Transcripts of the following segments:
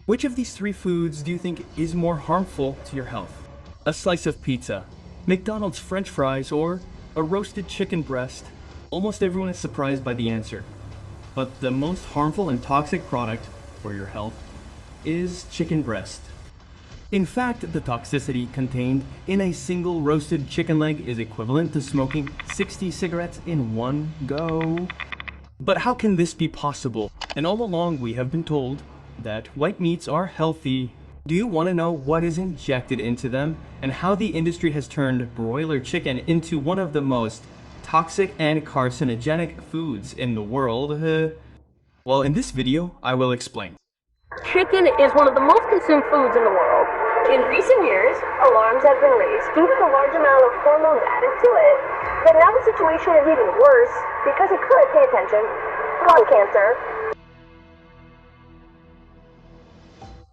Which of these three foods do you think is more harmful to your health? A slice of pizza, McDonald's French fries, or a roasted chicken breast? Almost everyone is surprised by the answer. But the most harmful and toxic product for your health is chicken breast. In fact, the toxicity contained in a single roasted chicken leg is equivalent to smoking 60 cigarettes in one go. But how can this be possible? And all along we have been told that white meats are healthy. Do you want to know what is injected into them and how the industry has turned broiler chicken into one of the most toxic and carcinogenic foods in the world? Well, in this video, I will explain. Chicken is one of the most consumed foods in the world. In recent years, alarms have been raised due to the large amount of hormones added to it. But now the situation is even worse because it could, pay attention, cause cancer.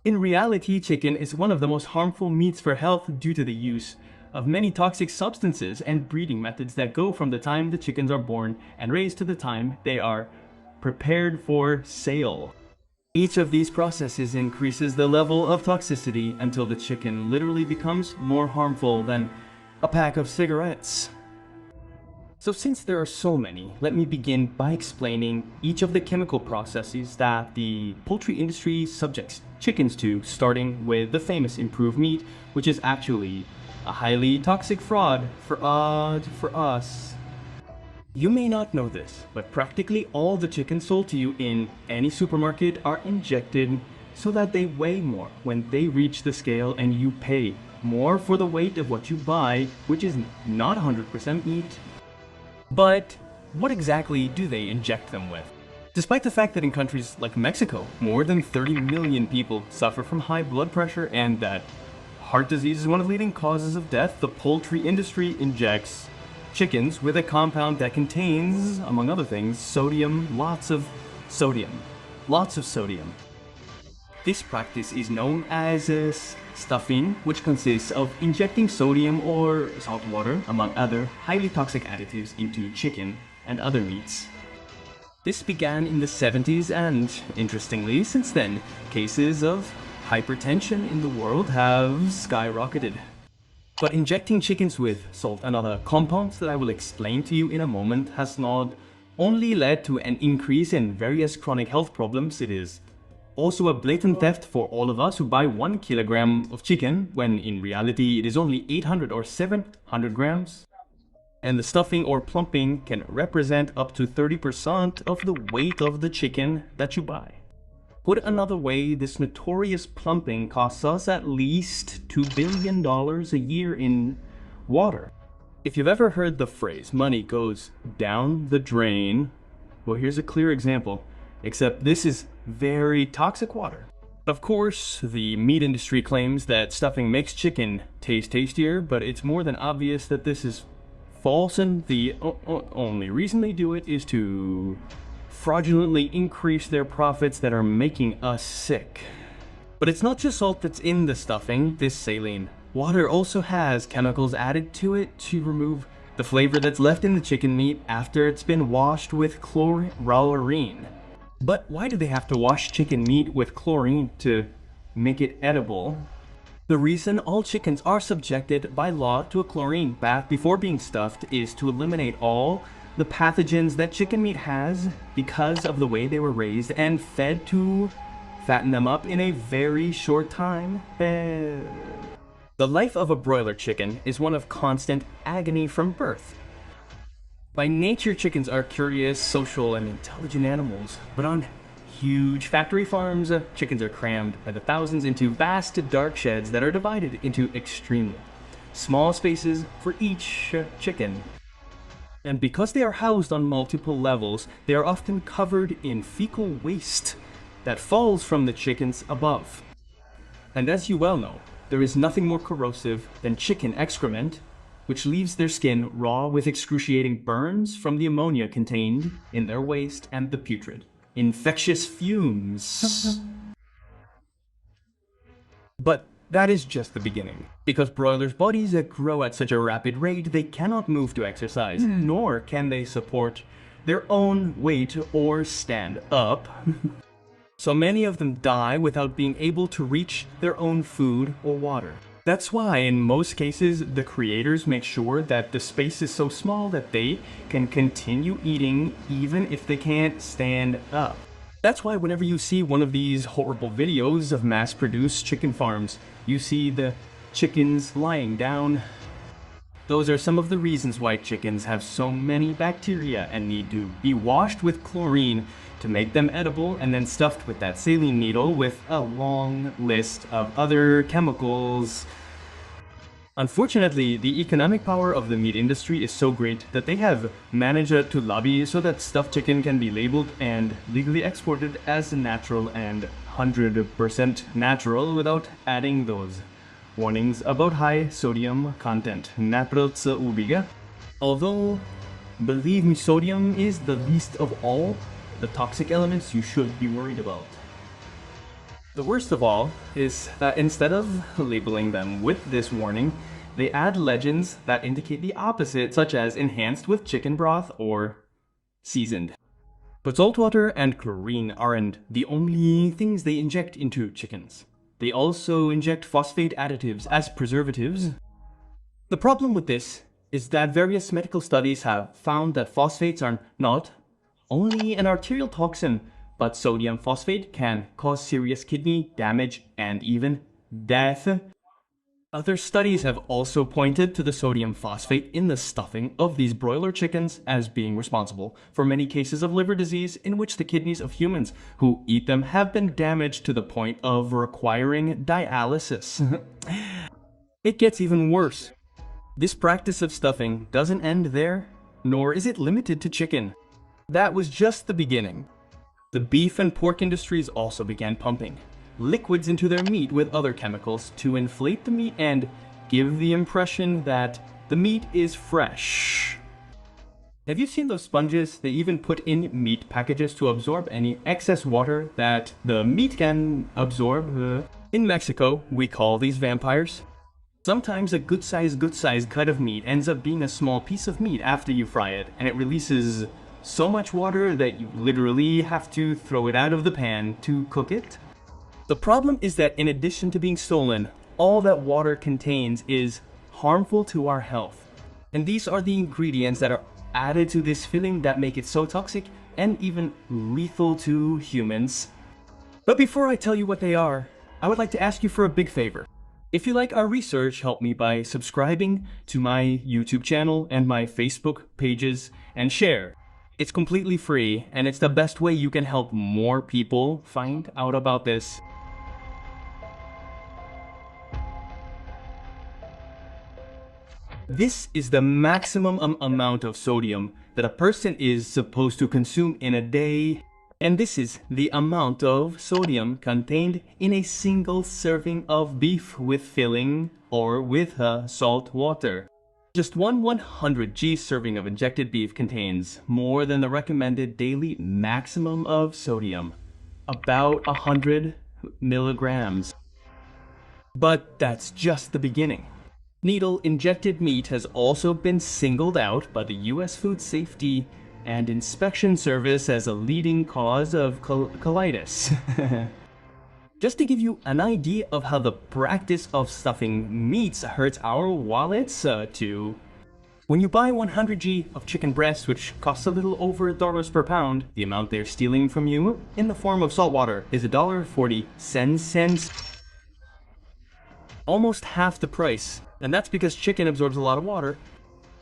In reality, chicken is one of the most harmful meats for health due to the use of many toxic substances and breeding methods that go from the time the chickens are born and raised to the time they are prepared for sale. Each of these processes increases the level of toxicity until the chicken literally becomes more harmful than a pack of cigarettes. So since there are so many, let me begin by explaining each of the chemical processes that the poultry industry subjects chickens to, starting with the famous improved meat, which is actually a highly toxic fraud for us. You may not know this, but practically all the chickens sold to you in any supermarket are injected so that they weigh more when they reach the scale, and you pay more for the weight of what you buy, which is not 100% meat. But what exactly do they inject them with? Despite the fact that in countries like Mexico, more than 30 million people suffer from high blood pressure and that heart disease is one of the leading causes of death, the poultry industry injects chickens with a compound that contains, among other things, sodium, lots of sodium. This practice is known as stuffing, which consists of injecting sodium or salt water, among other highly toxic additives, into chicken and other meats. This began in the 70s, and interestingly, since then, cases of hypertension in the world have skyrocketed. But injecting chickens with salt and other compounds that I will explain to you in a moment has not only led to an increase in various chronic health problems, it is also a blatant theft for all of us who buy 1 kilogram of chicken when in reality it is only 800 or 700 grams. And the stuffing or plumping can represent up to 30% of the weight of the chicken that you buy. Put another way, this notorious plumping costs us at least $2 billion a year in water. If you've ever heard the phrase, money goes down the drain, well, here's a clear example, except this is very toxic water. Of course, the meat industry claims that stuffing makes chicken taste tastier, but it's more than obvious that this is false, and the only reason they do it is to fraudulently increase their profits that are making us sick. But it's not just salt that's in the stuffing, this saline water also has chemicals added to it to remove the flavor that's left in the chicken meat after it's been washed with chlorine. But why do they have to wash chicken meat with chlorine to make it edible? The reason all chickens are subjected by law to a chlorine bath before being stuffed is to eliminate all the pathogens that chicken meat has because of the way they were raised and fed to fatten them up in a very short time. The life of a broiler chicken is one of constant agony from birth. By nature, chickens are curious, social, and intelligent animals, but on huge factory farms, chickens are crammed by the thousands into vast dark sheds that are divided into extremely small spaces for each chicken. And because they are housed on multiple levels, they are often covered in fecal waste that falls from the chickens above. And as you well know, there is nothing more corrosive than chicken excrement, which leaves their skin raw with excruciating burns from the ammonia contained in their waste and the putrid infectious fumes. But that is just the beginning. Because broilers' bodies grow at such a rapid rate, they cannot move to exercise, nor can they support their own weight or stand up. So many of them die without being able to reach their own food or water. That's why in most cases the creators make sure that the space is so small that they can continue eating even if they can't stand up. That's why whenever you see one of these horrible videos of mass-produced chicken farms, you see the chickens lying down. Those are some of the reasons why chickens have so many bacteria and need to be washed with chlorine to make them edible and then stuffed with that saline needle with a long list of other chemicals. Unfortunately, the economic power of the meat industry is so great that they have managed to lobby so that stuffed chicken can be labeled and legally exported as natural and 100% natural without adding those warnings about high sodium content. Naprots ubiga. Although, believe me, sodium is the least of all the toxic elements you should be worried about. The worst of all is that instead of labeling them with this warning, they add legends that indicate the opposite, such as enhanced with chicken broth or seasoned. But saltwater and chlorine aren't the only things they inject into chickens. They also inject phosphate additives as preservatives. The problem with this is that various medical studies have found that phosphates are not only an arterial toxin, but sodium phosphate can cause serious kidney damage and even death. Other studies have also pointed to the sodium phosphate in the stuffing of these broiler chickens as being responsible for many cases of liver disease in which the kidneys of humans who eat them have been damaged to the point of requiring dialysis. It gets even worse. This practice of stuffing doesn't end there, nor is it limited to chicken. That was just the beginning. The beef and pork industries also began pumping liquids into their meat with other chemicals to inflate the meat and give the impression that the meat is fresh. Have you seen those sponges they even put in meat packages to absorb any excess water that the meat can absorb? In Mexico, we call these vampires. Sometimes a good sized cut of meat ends up being a small piece of meat after you fry it, and it releases so much water that you literally have to throw it out of the pan to cook it. The problem is that in addition to being stolen, all that water contains is harmful to our health. And these are the ingredients that are added to this filling that make it so toxic and even lethal to humans. But before I tell you what they are, I would like to ask you for a big favor. If you like our research, help me by subscribing to my YouTube channel and my Facebook pages and share. It's completely free, and it's the best way you can help more people find out about this. This is the maximum amount of sodium that a person is supposed to consume in a day. And this is the amount of sodium contained in a single serving of beef with filling or with salt water. Just one 100g serving of injected beef contains more than the recommended daily maximum of sodium, about 100 milligrams. But that's just the beginning. Needle-injected meat has also been singled out by the U.S. Food Safety and Inspection Service as a leading cause of colitis. Just to give you an idea of how the practice of stuffing meats hurts our wallets too. When you buy 100g of chicken breast, which costs a little over $1 per pound, the amount they're stealing from you in the form of salt water is $1.40. Almost half the price. And that's because chicken absorbs a lot of water.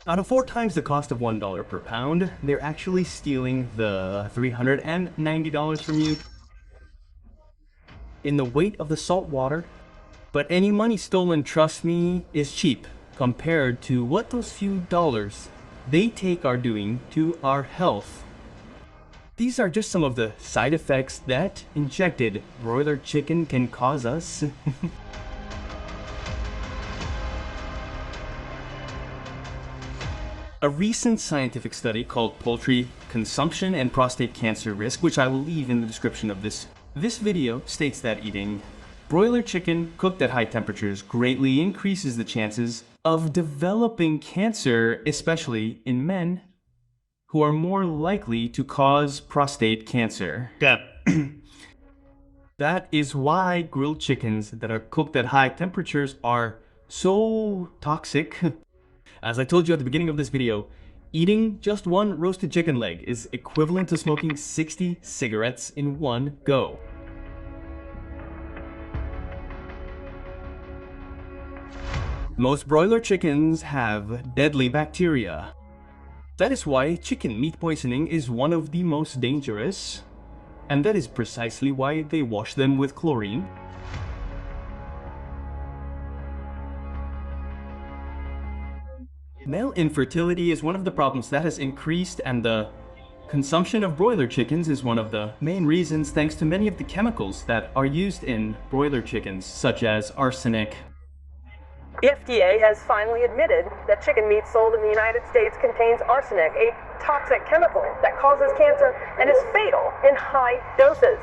Out of 4 times the cost of $1 per pound, they're actually stealing the $390 from you in the weight of the salt water. But any money stolen, trust me, is cheap compared to what those few dollars they take are doing to our health. These are just some of the side effects that injected broiler chicken can cause us. A recent scientific study called Poultry Consumption and Prostate Cancer Risk, which I will leave in the description of this video, states that eating broiler chicken cooked at high temperatures greatly increases the chances of developing cancer, especially in men who are more likely to cause prostate cancer. That is why grilled chickens that are cooked at high temperatures are so toxic. As I told you at the beginning of this video, eating just one roasted chicken leg is equivalent to smoking 60 cigarettes in one go. Most broiler chickens have deadly bacteria. That is why chicken meat poisoning is one of the most dangerous, and that is precisely why they wash them with chlorine. Male infertility is one of the problems that has increased, and the consumption of broiler chickens is one of the main reasons, thanks to many of the chemicals that are used in broiler chickens, such as arsenic. The FDA has finally admitted that chicken meat sold in the United States contains arsenic, a toxic chemical that causes cancer and is fatal in high doses.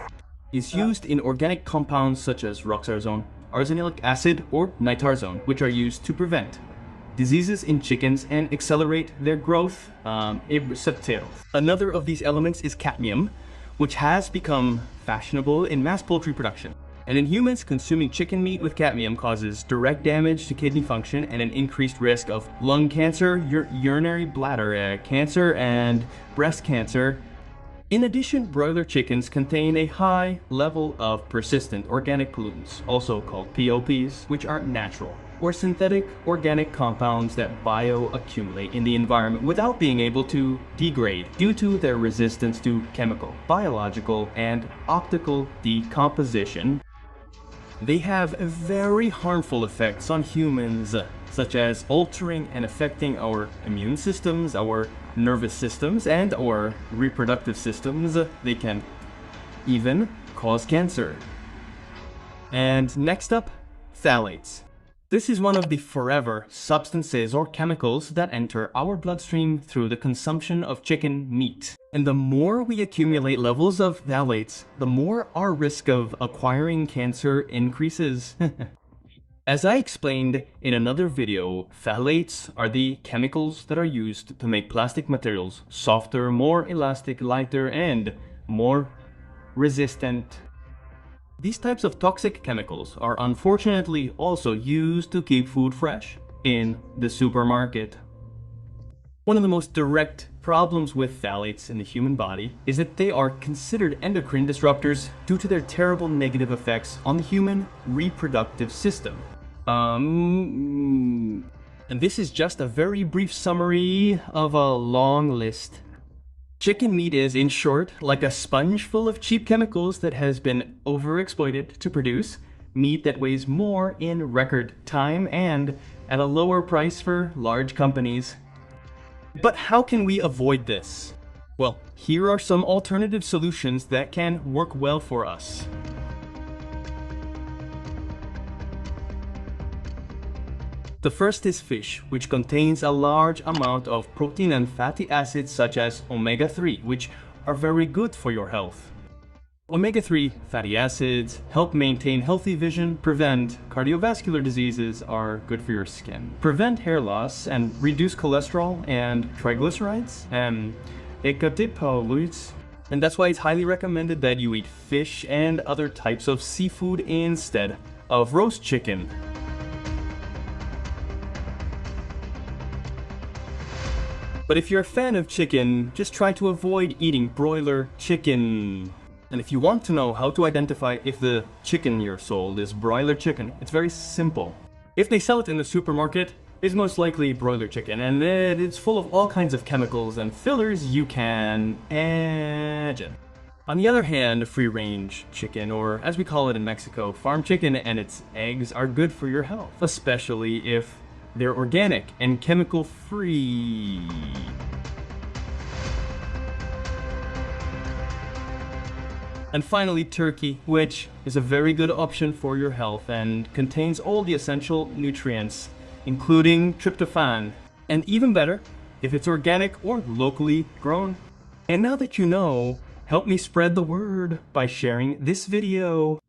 It's used in organic compounds such as roxarzone, arsenic acid, or nitarzone, which are used to prevent diseases in chickens and accelerate their growth. Another of these elements is cadmium, which has become fashionable in mass poultry production. And in humans, consuming chicken meat with cadmium causes direct damage to kidney function and an increased risk of lung cancer, urinary bladder cancer, and breast cancer. In addition, broiler chickens contain a high level of persistent organic pollutants, also called POPs, which are natural or synthetic organic compounds that bioaccumulate in the environment without being able to degrade due to their resistance to chemical, biological, and optical decomposition. They have very harmful effects on humans, such as altering and affecting our immune systems, our nervous systems, and our reproductive systems. They can even cause cancer. And next up, phthalates. This is one of the forever substances or chemicals that enter our bloodstream through the consumption of chicken meat. And the more we accumulate levels of phthalates, the more our risk of acquiring cancer increases. As I explained in another video, phthalates are the chemicals that are used to make plastic materials softer, more elastic, lighter, and more resistant. These types of toxic chemicals are unfortunately also used to keep food fresh in the supermarket. One of the most direct problems with phthalates in the human body is that they are considered endocrine disruptors due to their terrible negative effects on the human reproductive system. And this is just a very brief summary of a long list. Chicken meat is, in short, like a sponge full of cheap chemicals that has been overexploited to produce meat that weighs more in record time and at a lower price for large companies. But how can we avoid this? Well, here are some alternative solutions that can work well for us. The first is fish, which contains a large amount of protein and fatty acids such as omega-3, which are very good for your health. Omega-3 fatty acids help maintain healthy vision, prevent cardiovascular diseases, are good for your skin, prevent hair loss, and reduce cholesterol and triglycerides, and and that's why it's highly recommended that you eat fish and other types of seafood instead of roast chicken. But if you're a fan of chicken, just try to avoid eating broiler chicken. And if you want to know how to identify if the chicken you're sold is broiler chicken, it's very simple. If they sell it in the supermarket, it's most likely broiler chicken, and it's full of all kinds of chemicals and fillers you can imagine. On the other hand, free-range chicken, or as we call it in Mexico, farm chicken, and its eggs are good for your health, especially if they're organic and chemical-free. And finally, turkey, which is a very good option for your health and contains all the essential nutrients, including tryptophan. And even better, if it's organic or locally grown. And now that you know, help me spread the word by sharing this video